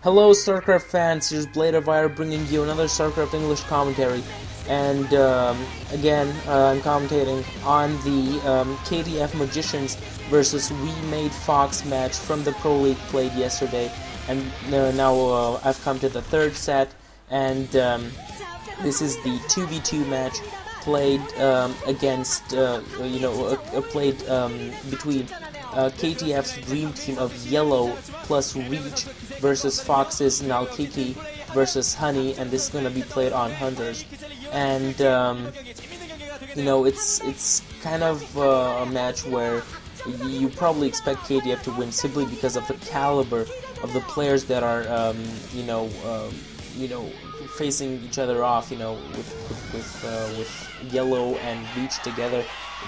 Hello StarCraft fans, here's Bladeofire bringing you another StarCraft English commentary. And again, I'm commentating on the KTF Magicians versus We Made Fox match from the Pro League played yesterday. And now I've come to the third set, and this is the 2v2 match played against, played between KTF's dream team of Yellow plus Reach versus Fox's Nalkiki versus HoOny, and this is going to be played on Hunters. And it's kind of a match where you probably expect KTF to win simply because of the caliber of the players that are facing each other off, with Yellow and Reach together.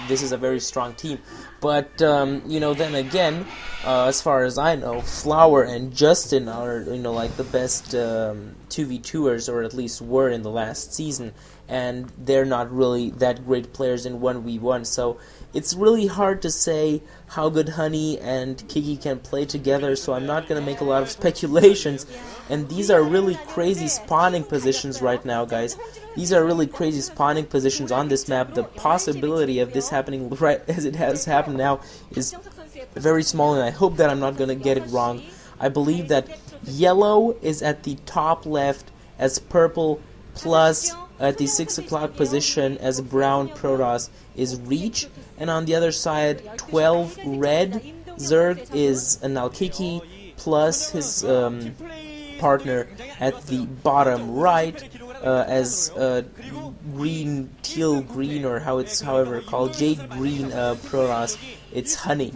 This is a very strong team, but then again, as far as I know, Flower and Justin are like the best 2v2ers, or at least were in the last season, and they're not really that great players in 1v1. So it's really hard to say how good HoOny and Kiki can play together. So I'm not gonna make a lot of speculations. And these are really crazy spawning positions right now, guys. These are really crazy spawning positions on this map. The possibility of this happening right as it has happened now is very small, and I hope that I'm not going to get it wrong. I believe that Yellow is at the top left as Purple, plus at the 6 o'clock position as Brown Protoss is Reach, and on the other side 12 Red Zerg is a Nalkiki, plus his partner at the bottom right as green, teal green, or however called, jade green Protoss, it's HoOny.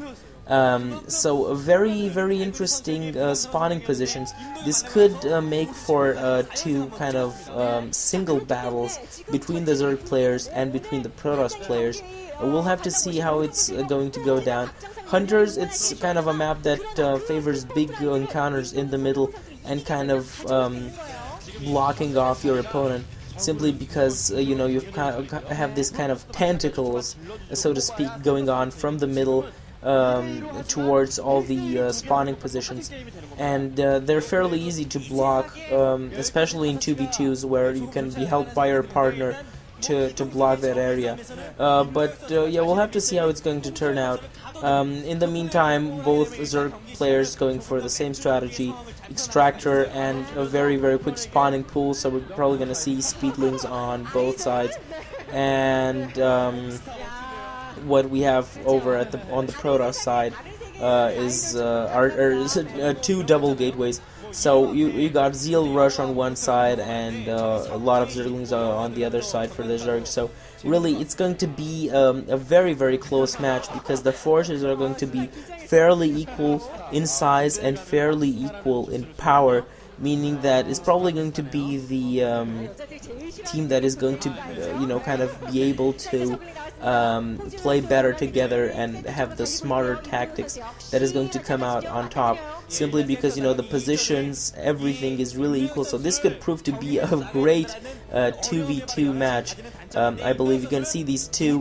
So very, very interesting spawning positions. This could make for two kind of single battles between the Zerg players and between the Protoss players. We'll have to see how it's going to go down. Hunters, it's kind of a map that favors big encounters in the middle and kind of blocking off your opponent, simply because you have this kind of tentacles, so to speak, going on from the middle towards all the spawning positions, and they're fairly easy to block, especially in 2v2s where you can be helped by your partner to block that area. We'll have to see how it's going to turn out. In the meantime, both Zerg players going for the same strategy, Extractor and a very, very quick spawning pool, so we're probably going to see speedlings on both sides. And what we have over on the Protoss side is two double gateways. So you got Zeal Rush on one side and a lot of Zerglings on the other side for the Zerg. So really, it's going to be a very, very close match, because the forces are going to be fairly equal in size and fairly equal in power, meaning that it's probably going to be the team that is going to kind of be able to play better together and have the smarter tactics that is going to come out on top, simply because the positions, everything is really equal. So this could prove to be a great 2v2 match. I believe you can see these two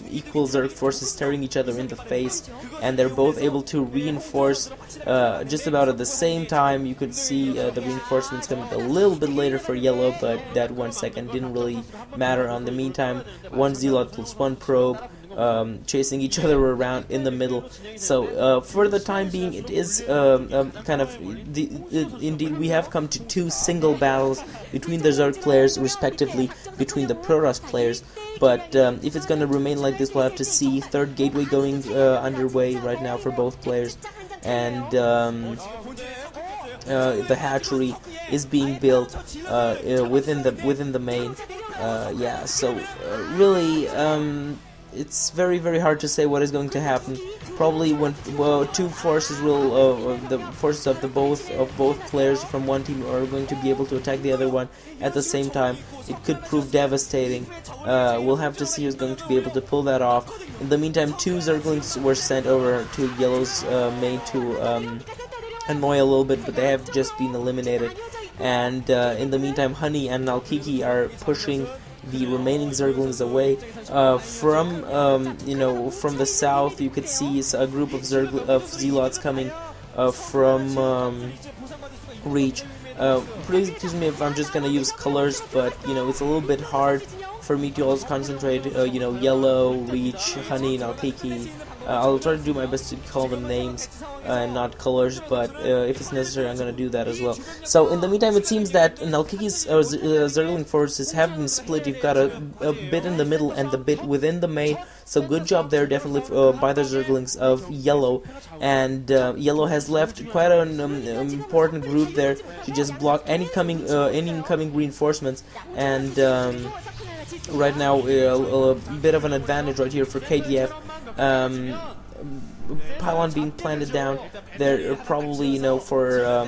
equal Zerg forces staring each other in the face, and they're both able to reinforce just about at the same time. You could see the reinforcements coming a little bit later for Yellow, but that 1 second didn't really matter. On the meantime, one Zealot plus one Probe chasing each other around in the middle. So for the time being, it is kind of indeed we have come to two single battles between the Zerg players, respectively between the Protoss players. But if it's going to remain like this, we'll have to see. Third gateway going underway right now for both players, and the hatchery is being built within the main. Really, it's very, very hard to say what is going to happen. Probably when two forces will, the forces of both players from one team are going to be able to attack the other one at the same time. It could prove devastating. We'll have to see who's going to be able to pull that off. In the meantime, two Zerglings were sent over to Yellow's main to annoy a little bit, but they have just been eliminated. And in the meantime, HoOny and Nalkiki are pushing the remaining Zerglings away. From the south, you could see a group of Zealots coming from Reach. Please excuse me if I'm just gonna use colors, but you know, it's a little bit hard for me to also concentrate. You know, Yellow, Reach, Honey, Nalkiki. I'll try to do my best to call them names and not colors, but if it's necessary, I'm going to do that as well. So, in the meantime, it seems that Nalkiki's Zergling forces have been split. You've got a bit in the middle and the bit within the main, so good job there, definitely, by the Zerglings of Yellow. And Yellow has left quite an important group there to just block any incoming reinforcements, and right now a bit of an advantage right here for KTF. Pylon being planted down there, probably, you know, for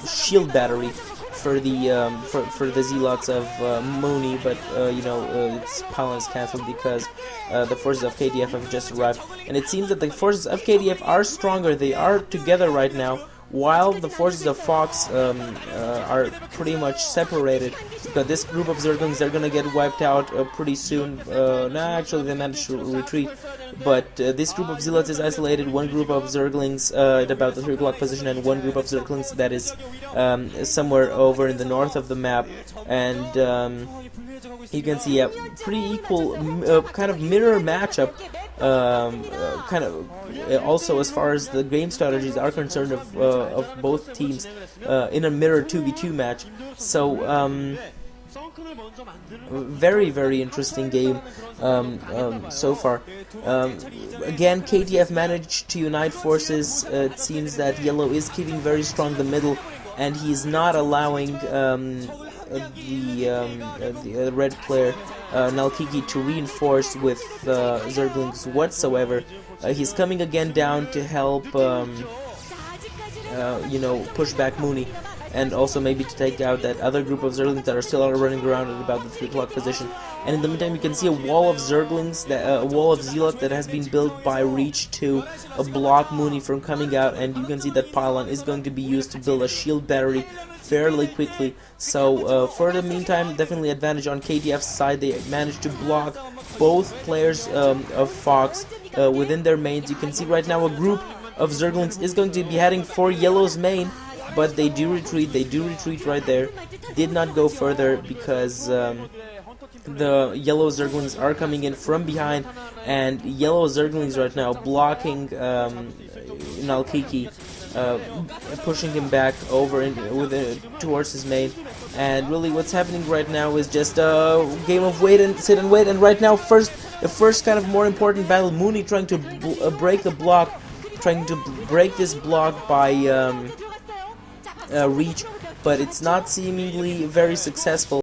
shield battery for the zealots of HoOny, but you know, its pylon is cancelled because the forces of KTF have just arrived, and it seems that the forces of KTF are stronger. They are together right now, while the forces of Fox are pretty much separated. Because this group of Zerglings, they're gonna get wiped out pretty soon. No, actually they managed to retreat, but this group of Zealots is isolated. One group of Zerglings at about the 3 o'clock position, and one group of Zerglings that is somewhere over in the north of the map. And you can see a pretty equal kind of mirror matchup, kind of also as far as the game strategies are concerned of both teams in a mirror 2v2 match. So very, very interesting game so far. Again, KTF managed to unite forces. It seems that Yellow is keeping very strong the middle, and he's not allowing the red player Nalkiki to reinforce with Zerglings whatsoever. He's coming again down to help you know, push back HoOny, and also maybe to take out that other group of Zerglings that are still running around at about the 3 o'clock position. And in the meantime, you can see a wall of Zerglings, a wall of Zealot that has been built by Reach to block HoOny from coming out, and you can see that pylon is going to be used to build a shield battery fairly quickly. So for the meantime, definitely advantage on KTF's side. They managed to block both players of Fox within their mains. You can see right now a group of Zerglings is going to be heading for Yellow's main, but they do retreat right there. Did not go further because the Yellow Zerglings are coming in from behind, and Yellow Zerglings right now blocking Nalkiki, pushing him back over towards his main. And really what's happening right now is just a game of wait and sit and wait. And right now, the first kind of more important battle, HoOny trying to break the block, trying to break this block by Reach, but it's not seemingly very successful.